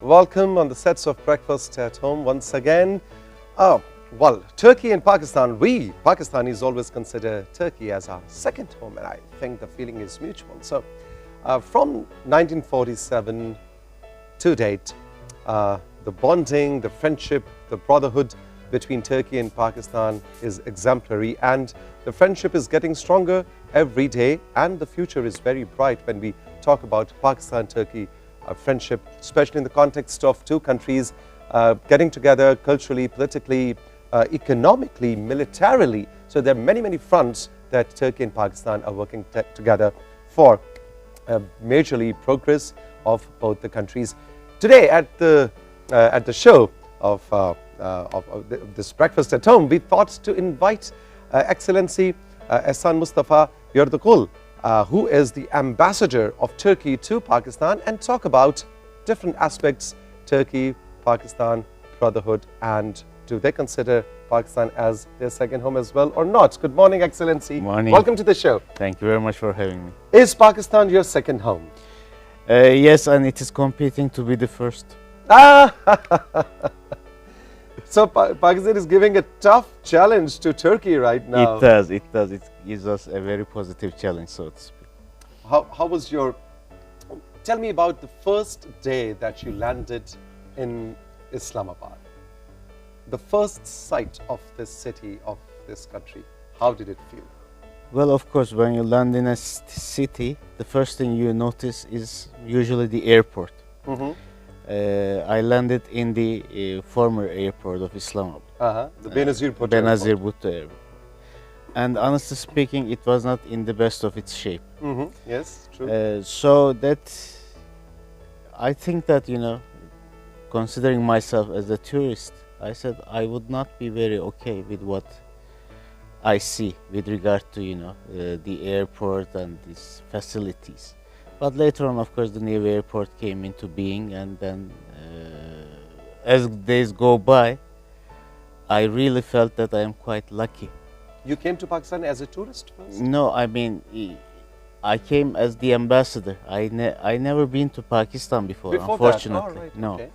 Welcome on the sets of Breakfast at Home once again. Well, Turkey and Pakistan, we Pakistanis always consider Turkey as our second home, and I think the feeling is mutual. So, from 1947 to date, the bonding, the friendship, the brotherhood between Turkey and Pakistan is exemplary, and the friendship is getting stronger every day, and the future is very bright when we talk about Pakistan-Turkey friendship, especially in the context of two countries getting together culturally, politically, economically, militarily. So there are many, many fronts that Turkey and Pakistan are working together for majorly progress of both the countries. Today at the show of this Breakfast at Home, we thought to invite Excellency Ihsan Mustafa Yurdakul, who is the ambassador of Turkey to Pakistan, and talk about different aspects, Turkey, Pakistan, brotherhood, and do they consider Pakistan as their second home as well or not? Good morning, Excellency. Morning. Welcome to the show. Thank you very much for having me. Is Pakistan your second home? Yes, and it is competing to be the first. So Pakistan is giving a tough challenge to Turkey right now. It does. It gives us a very positive challenge, so to speak. How was your... Tell me about the first day that you landed in Islamabad. The first sight of this city, of this country. How did it feel? Well, of course, when you land in a city, the first thing you notice is usually the airport. Mm-hmm. I landed in the former airport of Islamabad. The Benazir Bhutto Benazir Bhutto airport. And honestly speaking, it was not in the best of its shape. Mm-hmm. Yes, true. So that, I think that, you know, considering myself as a tourist, I said I would not be very okay with what I see with regard to, you know, the airport and these facilities. But later on, of course, the new airport came into being, and then as days go by, I really felt that I am quite lucky. You came to Pakistan as a tourist first? No, I mean, I came as the ambassador. I never been to Pakistan before unfortunately. That? Oh, right. No. Okay.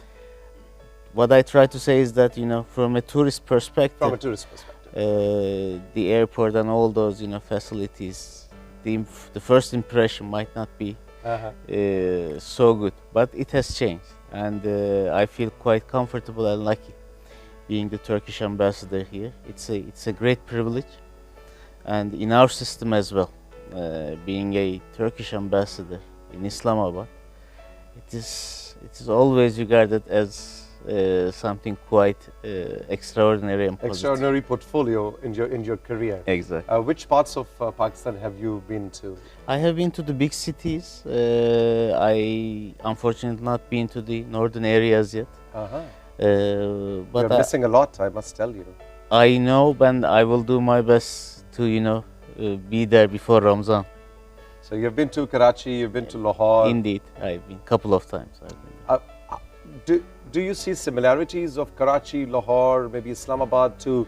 What I try to say is that, you know, from a tourist perspective, the airport and all those, you know, facilities, the first impression might not be so good, but it has changed, and I feel quite comfortable and lucky being the Turkish ambassador here. It's a great privilege, and in our system as well, being a Turkish ambassador in Islamabad, it is always regarded as something quite extraordinary and positive. Extraordinary portfolio in your career. Exactly. Which parts of Pakistan have you been to? I have been to the big cities. I unfortunately not been to the northern areas yet. But you're missing a lot, I must tell you. I know, and I will do my best to, you know, be there before Ramzan. So you've been to Karachi, you've been to Lahore. Indeed, I've been a couple of times. Do you see similarities of Karachi, Lahore, maybe Islamabad to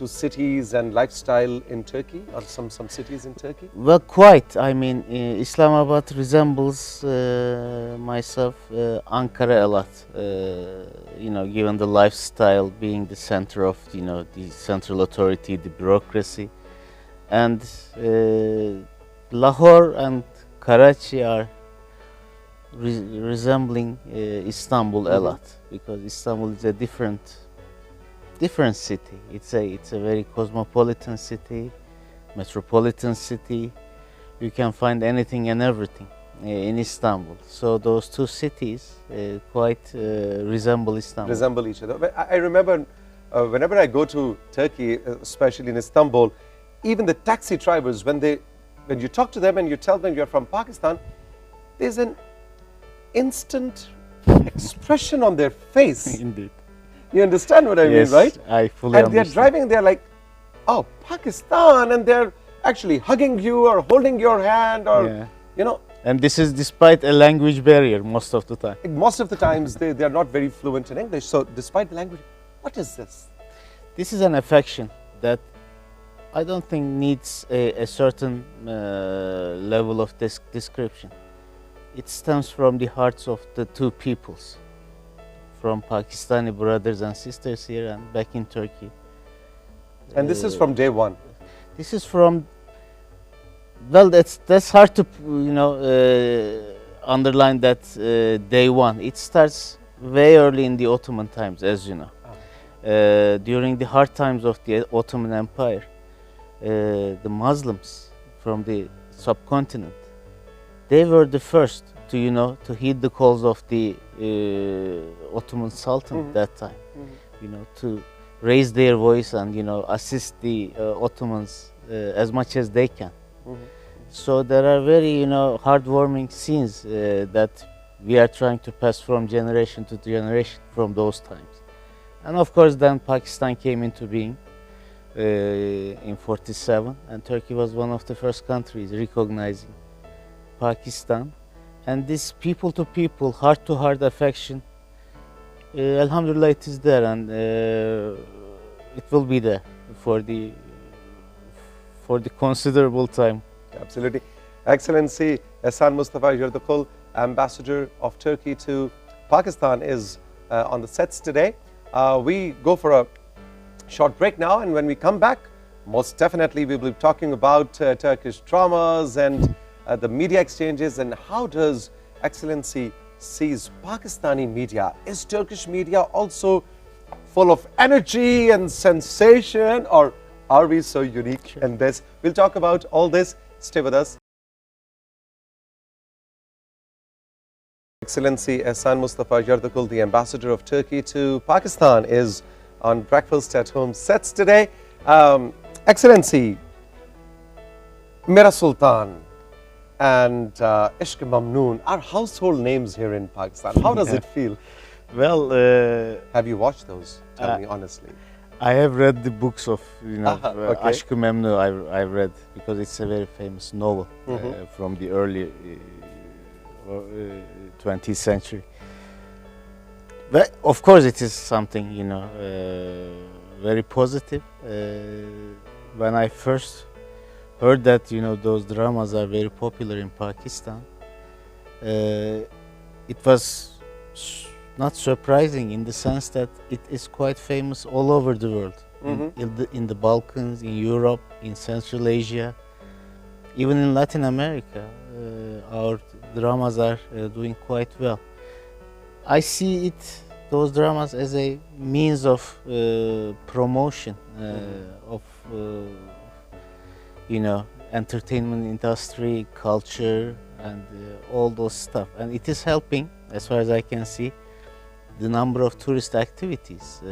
cities and lifestyle in Turkey, or some cities in Turkey? Well, quite. I mean, Islamabad resembles myself, Ankara a lot. You know, given the lifestyle being the center of, you know, the central authority, the bureaucracy, and Lahore and Karachi are resembling Istanbul a lot, because Istanbul is a different city. It's a very cosmopolitan city, metropolitan city. You can find anything and everything in Istanbul. So those two cities quite resemble Istanbul. Resemble each other. But I remember whenever I go to Turkey, especially in Istanbul, even the taxi drivers, when you talk to them and you tell them you're from Pakistan, there's an instant expression on their face. Indeed. You understand what I mean, right? I fully understand. And they're driving, they're like, oh, Pakistan, and they're actually hugging you or holding your hand, or, you know. And this is despite a language barrier most of the time. Most of the times they're not very fluent in English. So despite the language, what is this? This is an affection that I don't think needs a certain level of description. It stems from the hearts of the two peoples. from Pakistani brothers and sisters here and back in Turkey. And this is from day one. This is from, well, that's hard to underline that day one. It starts way early in the Ottoman times, as you know. During the hard times of the Ottoman Empire, the Muslims from the subcontinent, they were the first to to heed the calls of the Ottoman Sultan that time, to raise their voice and assist the Ottomans as much as they can. So there are very heartwarming scenes that we are trying to pass from generation to generation from those times. And of course then Pakistan came into being in 47, and Turkey was one of the first countries recognizing Pakistan. And this people-to-people, heart-to-heart affection, alhamdulillah, it is there, and it will be there for the considerable time. Absolutely. Excellency Ihsan Mustafa Yurdakul, Ambassador of Turkey to Pakistan, is on the sets today. We go for a short break now, and when we come back, most definitely we will be talking about Turkish dramas and the media exchanges, and how does Excellency sees Pakistani media. Is Turkish media also full of energy and sensation, or are we so unique in this? We'll talk about all this. Stay with us. Excellency Ihsan Mustafa Yurdakul, the Ambassador of Turkey to Pakistan, is on Breakfast at Home sets today. Excellency, Mera Sultan and Ishq Mamnoon are household names here in Pakistan. How does it feel? Well, have you watched those? Tell me honestly. I have read the books of okay. Ishq Mamnoon. I read, because it's a very famous novel from the early 20th century. But of course, it is something very positive. When I first heard that those dramas are very popular in Pakistan, it was not surprising, in the sense that it is quite famous all over the world, in the Balkans, in Europe, in Central Asia, even in Latin America. Our dramas are doing quite well. I see those dramas as a means of promotion of entertainment industry, culture, and all those stuff. And it is helping, as far as I can see, the number of tourist activities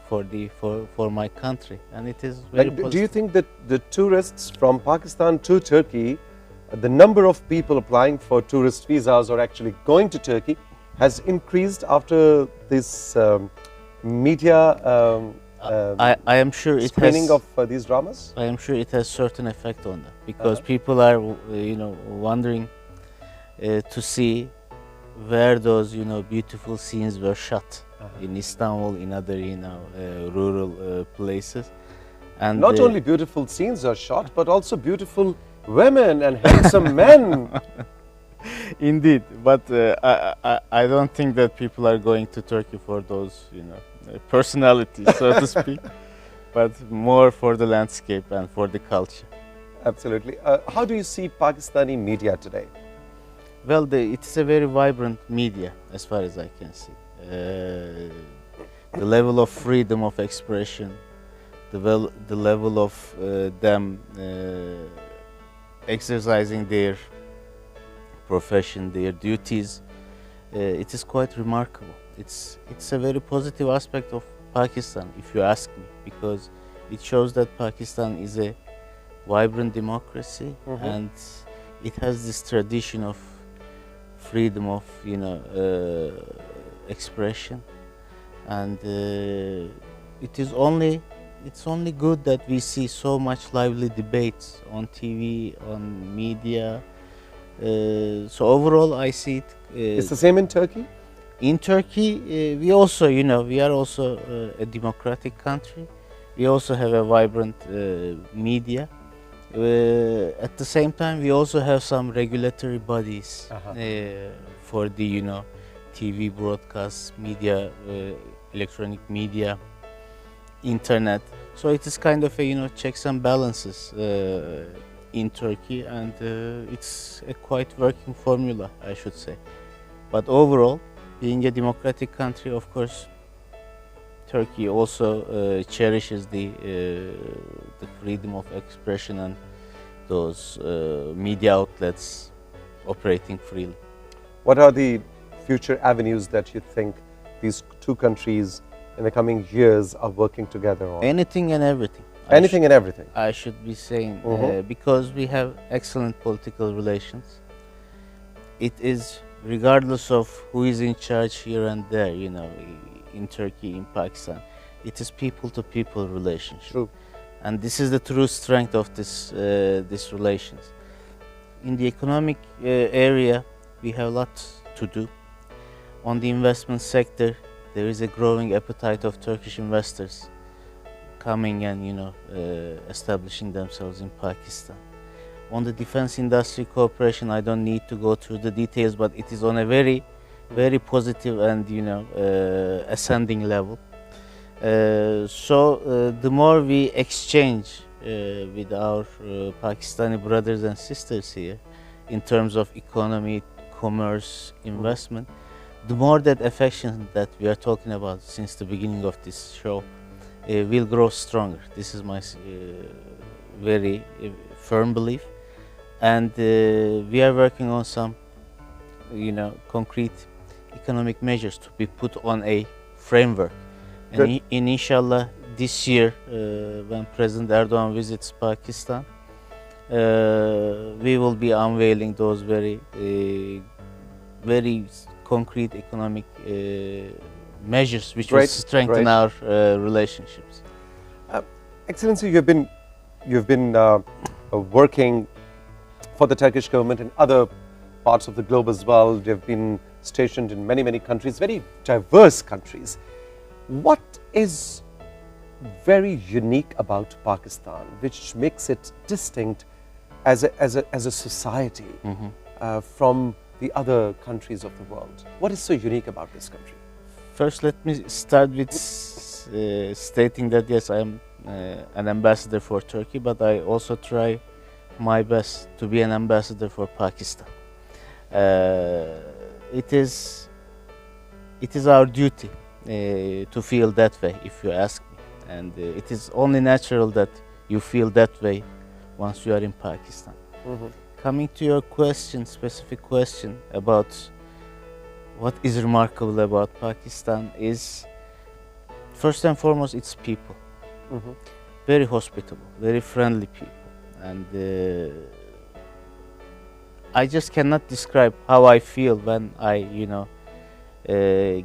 for my country, and it is very positive. Do you think that the tourists from Pakistan to Turkey, the number of people applying for tourist visas or actually going to Turkey, has increased after this media I am sure it screening has, of these dramas? I am sure it has certain effect on that, because people are wondering to see where those beautiful scenes were shot in Istanbul, in other rural places. And not only beautiful scenes are shot, but also beautiful women and handsome men. Indeed, but I don't think that people are going to Turkey for those personalities, so to speak, but more for the landscape and for the culture. Absolutely. How do you see Pakistani media today? Well, it's a very vibrant media, as far as I can see. The level of freedom of expression, the level of them exercising their profession, their duties, it is quite remarkable. It's a very positive aspect of Pakistan, if you ask me, because it shows that Pakistan is a vibrant democracy, and it has this tradition of freedom of expression, and it's only good that we see so much lively debates on TV, on media. So overall, I see it. It's the same in Turkey? In Turkey, we also, we are also a democratic country. We also have a vibrant media. At the same time, we also have some regulatory bodies for the, TV broadcasts, media, electronic media, internet. So it is kind of a checks and balances in Turkey, and it's a quite working formula, I should say. But overall, being a democratic country, of course, Turkey also cherishes the freedom of expression and those media outlets operating freely. What are the future avenues that you think these two countries in the coming years are working together on? Anything and everything. Anything and everything. I should be saying, because we have excellent political relations. It is regardless of who is in charge here and there, in Turkey, in Pakistan, it is people-to-people relationship. True. And this is the true strength of this relations. In the economic area, we have a lot to do. On the investment sector, there is a growing appetite of Turkish investors coming and establishing themselves in Pakistan. On the defense industry cooperation, I don't need to go through the details, but it is on a very, very positive and ascending level. So the more we exchange with our Pakistani brothers and sisters here in terms of economy, commerce, investment, the more that affection that we are talking about since the beginning of this show will grow stronger. This is my very firm belief, and we are working on some concrete economic measures to be put on a framework. And inshallah, this year, when President Erdogan visits Pakistan, we will be unveiling those very concrete economic measures which will strengthen our relationships. Excellency, you've been working for the Turkish government in other parts of the globe as well. You've been stationed in many countries, very diverse countries. What is very unique about Pakistan, which makes it distinct as a society from the other countries of the world? What is so unique about this country? First, let me start with stating that yes, I am an ambassador for Turkey, but I also try my best to be an ambassador for Pakistan. It is our duty to feel that way, if you ask me, and it is only natural that you feel that way once you are in Pakistan. Coming to your specific question about what is remarkable about Pakistan is, first and foremost, its people. Very hospitable, very friendly people, and I just cannot describe how I feel when I,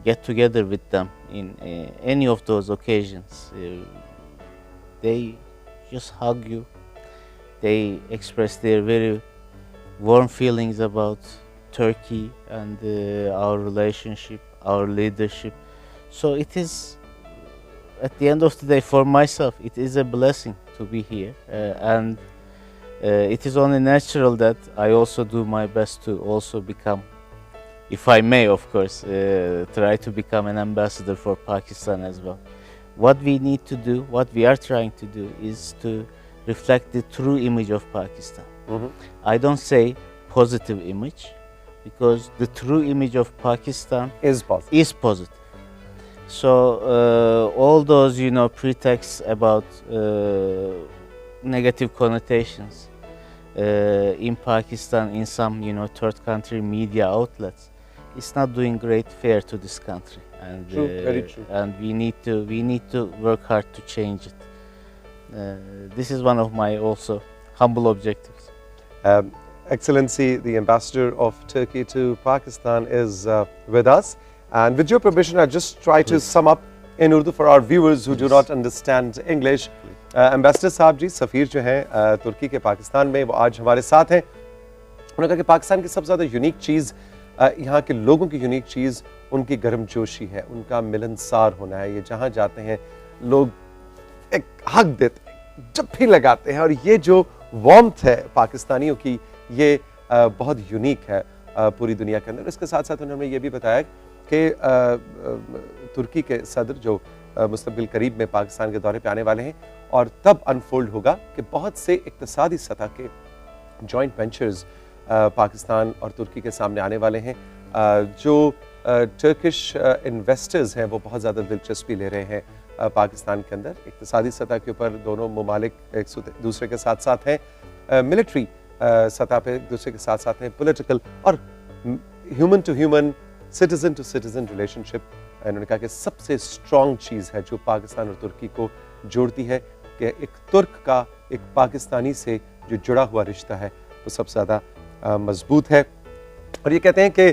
get together with them in any of those occasions. They just hug you. They express their very warm feelings about Turkey and our relationship, our leadership. So it is, at the end of the day, for myself, it is a blessing to be here, and it is only natural that I also do my best to also become, if I may, of course, try to become an ambassador for Pakistan as well. What we need to do, what we are trying to do, is to reflect the true image of Pakistan. I don't say positive image, because the true image of Pakistan is positive. So all those pretexts about negative connotations in Pakistan, in some third country media outlets, it's not doing great fare to this country, and true, very true. And we need to work hard to change it. This is one of my also humble objectives. Excellency, the ambassador of Turkey to Pakistan is with us, and with your permission, I'll just try to sum up in Urdu for our viewers who do not understand English. Ambassador साहब जी, सफ़ीर जो हैं तुर्की के पाकिस्तान में, वो आज हमारे साथ हैं. उन्होंने कहा कि पाकिस्तान की सबसे ज़्यादा यूनिक चीज़, यहाँ के लोगों की यूनिक चीज़ उनकी गर्मजोशी है, उनका मिलनसार होना है. ये जहाँ जाते हैं लोग एक हक देते हैं, जप्फी लगाते हैं, और ये जो वार्मथ है पाकिस्तानियों की, ये बहुत यूनिक है पूरी दुनिया के अंदर. इसके साथ साथ उन्होंने ये भी बताया कि तुर्की के सदर जो मुस्तकबिल करीब में पाकिस्तान के दौरे पे आने वाले हैं और तब अनफोल्ड होगा कि बहुत से इक्तिसादी सतह के जॉइंट वेंचर्स पाकिस्तान और तुर्की के सामने आने वाले हैं। जो टर्किश इन्वेस्टर्स हैं वो बहुत ज़्यादा दिलचस्पी ले रहे हैं पाकिस्तान के अंदर। इक्तिसादी सतह के ऊपर दोनों ममालिक एक दूसरे के साथ साथ हैं, मिलिट्री सतह पे एक दूसरे के साथ साथ हैं, पॉलिटिकल और human to human, citizen to citizen relationship. इन्होंने कहा कि सबसे स्ट्रॉन्ग चीज़ है जो पाकिस्तान और तुर्की को जोड़ती है कि एक तुर्क का एक पाकिस्तानी से जो जुड़ा हुआ रिश्ता है वो सबसे ज़्यादा मजबूत है। और ये कहते हैं कि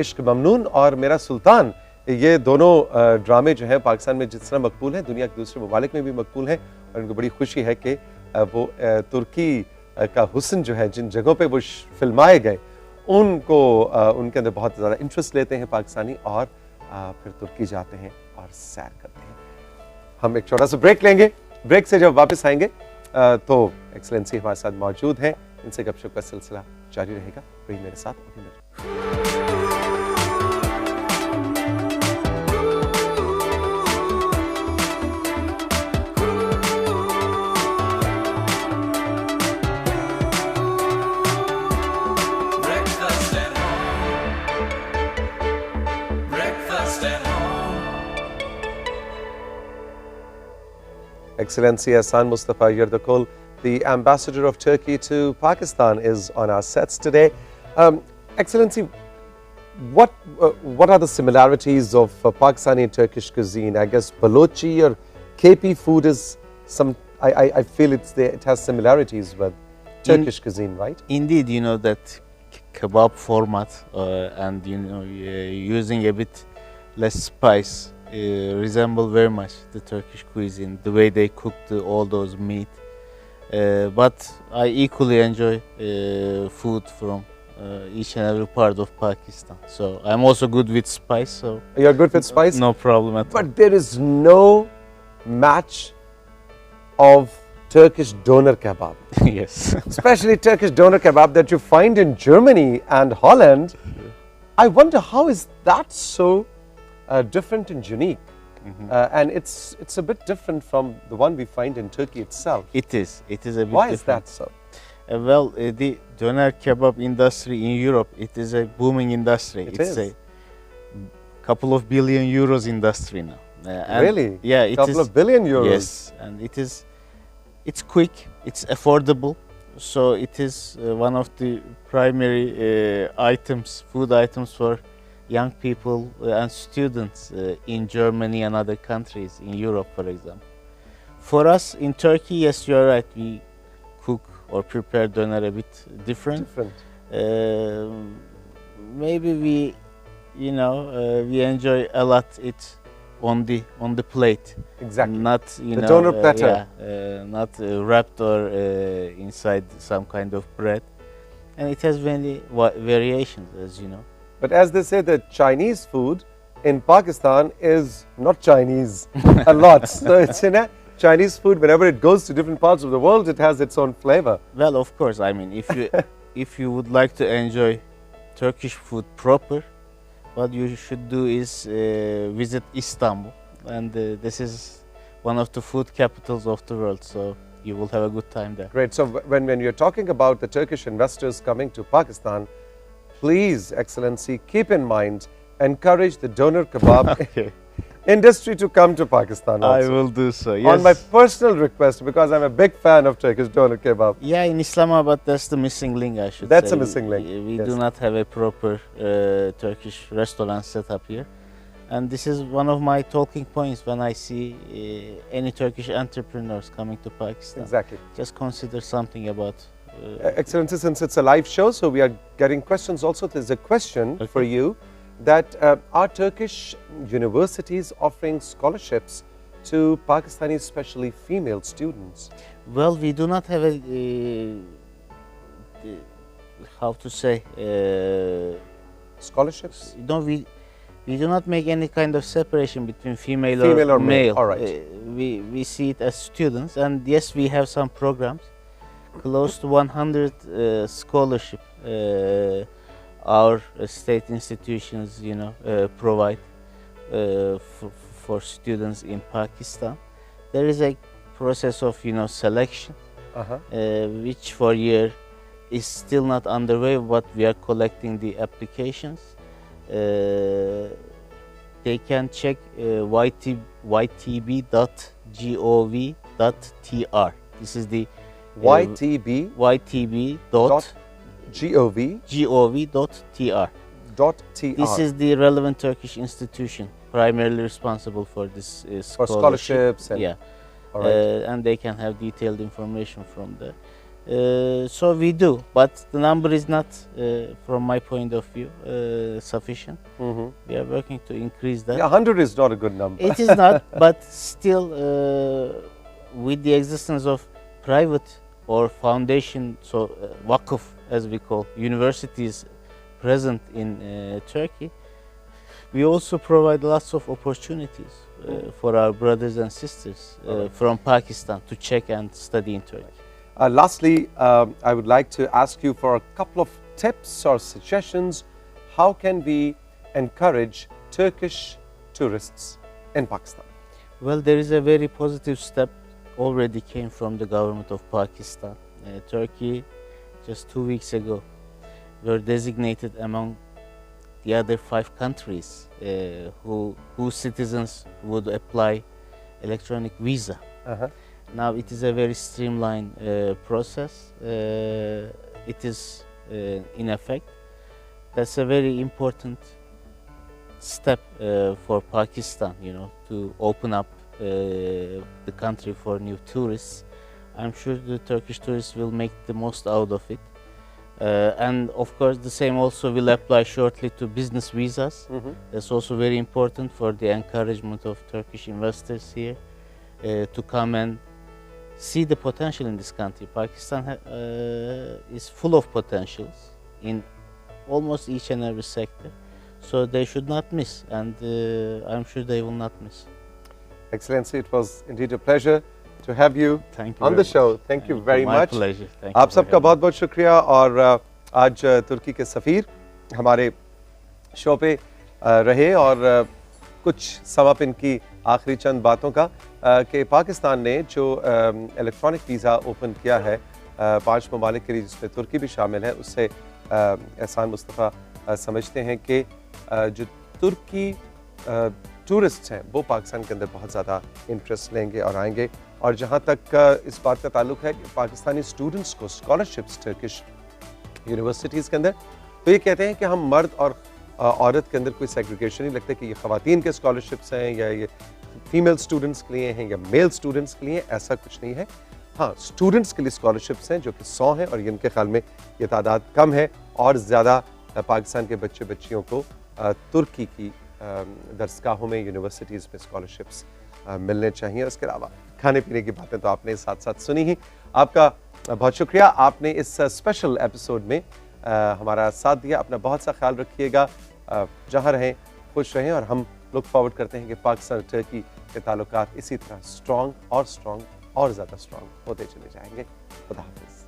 इश्क ममनून और मेरा सुल्तान, ये दोनों ड्रामे जो हैं पाकिस्तान में जिस तरह मकबूल हैं, दुनिया के दूसरे ममालिक में भी मकबूल हैं। और उनको बड़ी खुशी है कि वो तुर्की का हुस्न जो है, जिन जगहों पे वो फिल्माए गए, उनको उनके अंदर बहुत ज़्यादा इंटरेस्ट लेते हैं पाकिस्तानी, और फिर तुर्की जाते हैं और सैर करते हैं। हम एक छोटा सा ब्रेक लेंगे। ब्रेक से जब वापस आएंगे तो एक्सेलेंसी हमारे साथ मौजूद हैं, इनसे गपशप का सिलसिला जारी रहेगा। वही मेरे साथ अभी Excellency Ihsan Mustafa Yurdakul, the ambassador of Turkey to Pakistan, is on our sets today. Excellency, what are the similarities of Pakistani and Turkish cuisine? I guess Balochi or KP food is some. I feel it has similarities with Turkish cuisine, right? Indeed, you know that kebab format and using a bit less spice resemble very much the Turkish cuisine, the way they cook all those meat. But I equally enjoy food from each and every part of Pakistan. So I'm also good with spice. So you're good with spice? No problem at all. But there is no match of Turkish doner kebab. Yes. Especially Turkish doner kebab that you find in Germany and Holland. I wonder how is that so different and unique, and it's a bit different from the one we find in Turkey itself. It is a bit different. Why is that so? Well, the doner kebab industry in Europe, it is a booming industry. It's a couple of billion euros industry now. Really? Yeah, it is. Couple of billion euros. Yes, and it's quick, it's affordable. So it is one of the primary food items for young people and students in Germany and other countries in Europe, for example. For us in Turkey, yes, you are right. We cook or prepare doner a bit different. Maybe we enjoy a lot it on the plate. Exactly. Not the doner platter. Not wrapped or inside some kind of bread, and it has many variations, as you know. But as they say, the Chinese food in Pakistan is not Chinese a lot. So it's Chinese food, whenever it goes to different parts of the world, it has its own flavor. Well, of course. I mean, if you would like to enjoy Turkish food proper, what you should do is visit Istanbul, and this is one of the food capitals of the world. So you will have a good time there. Great. So when you're talking about the Turkish investors coming to Pakistan, please, Excellency, keep in mind, encourage the doner kebab industry to come to Pakistan also. I will do so, yes. On my personal request, because I'm a big fan of Turkish doner kebab. Yeah, in Islamabad, that's the missing link, I should say. That's a missing link. We do not have a proper Turkish restaurant set up here. And this is one of my talking points when I see any Turkish entrepreneurs coming to Pakistan. Exactly. Just consider something about Excellency, since it's a live show, so we are getting questions also. There's a question for you that are Turkish universities offering scholarships to Pakistani, especially female students? Well, we do not have a, how to say, scholarships? No, we do not make any kind of separation between female or male. All right. We see it as students, and yes, we have some programs. Close to 100 scholarship our state institutions, provide for students in Pakistan. There is a process of, selection, which for year is still not underway, but we are collecting the applications. They can check ytb.gov.tr. This is the ytb.gov.tr. This is the relevant Turkish institution primarily responsible for this for scholarships and yeah. All right. And they can have detailed information from there. So we do, but the number is not, from my point of view, sufficient. We are working to increase that. Yeah, 100 is not a good number. It is not, but still, with the existence of private or foundation, so Vakıf, as we call, universities present in Turkey, we also provide lots of opportunities for our brothers and sisters from Pakistan to check and study in Turkey. Lastly, I would like to ask you for a couple of tips or suggestions. How can we encourage Turkish tourists in Pakistan? Well, there is a very positive step already came from the government of Pakistan. Turkey, just 2 weeks ago, were designated among the other 5 countries whose citizens would apply electronic visa. Now it is a very streamlined process. It is in effect. That's a very important step for Pakistan, to open up the country for new tourists. I'm sure the Turkish tourists will make the most out of it. And of course, the same also will apply shortly to business visas. That's also very important for the encouragement of Turkish investors here to come and see the potential in this country. Pakistan is full of potentials in almost each and every sector. So they should not miss, and I'm sure they will not miss. Excellency, it was indeed a pleasure to have you on the show. Thank you very much. My pleasure. Thank आप you सबका बहुत बहुत शुक्रिया और आज तुर्की के सफ़ीर हमारे show पे रहे और कुछ समअप इनकी आखिरी चंद बातों का कि पाकिस्तान ने जो इलेक्ट्रॉनिक वीज़ा ओपन किया है 5 ममालिक के लिए जिसमें तुर्की भी शामिल है उससे एहसान मुस्तफ़ा समझते हैं कि जो तुर्की टूरिस्ट हैं वो पाकिस्तान के अंदर बहुत ज़्यादा इंटरेस्ट लेंगे और आएंगे और जहाँ तक इस बात का ताल्लुक है कि पाकिस्तानी स्टूडेंट्स को स्कॉलरशिप्स टर्किश यूनिवर्सिटीज़ के अंदर तो ये कहते हैं कि हम मर्द और औरत के अंदर कोई सेग्रीगेशन नहीं लगता कि ये ख़वातीन के स्कॉलरशिप्स हैं या ये फीमेल स्टूडेंट्स के लिए हैं या मेल स्टूडेंट्स के लिए, ऐसा कुछ नहीं है। हाँ, स्टूडेंट्स के लिए स्कॉलरशिप्स हैं जो कि 100 हैं और इनके ख्याल में ये तादाद कम है और ज़्यादा पाकिस्तान के बच्चे बच्चियों को तुर्की की दरसगाहों में यूनिवर्सिटीज़ में स्कॉलरशिप्स मिलने चाहिए। उसके अलावा खाने पीने की बातें तो आपने साथ साथ सुनी ही। आपका बहुत शुक्रिया, आपने इस स्पेशल एपिसोड में हमारा साथ दिया। अपना बहुत सा ख्याल रखिएगा, जहाँ रहें खुश रहें और हम लुक फॉरवर्ड करते हैं कि पाकिस्तान और टर्की के ताल्लुकात इसी तरह स्ट्रॉन्ग और ज़्यादा स्ट्रॉन्ग होते चले जाएंगे। खुदा हाफिज़।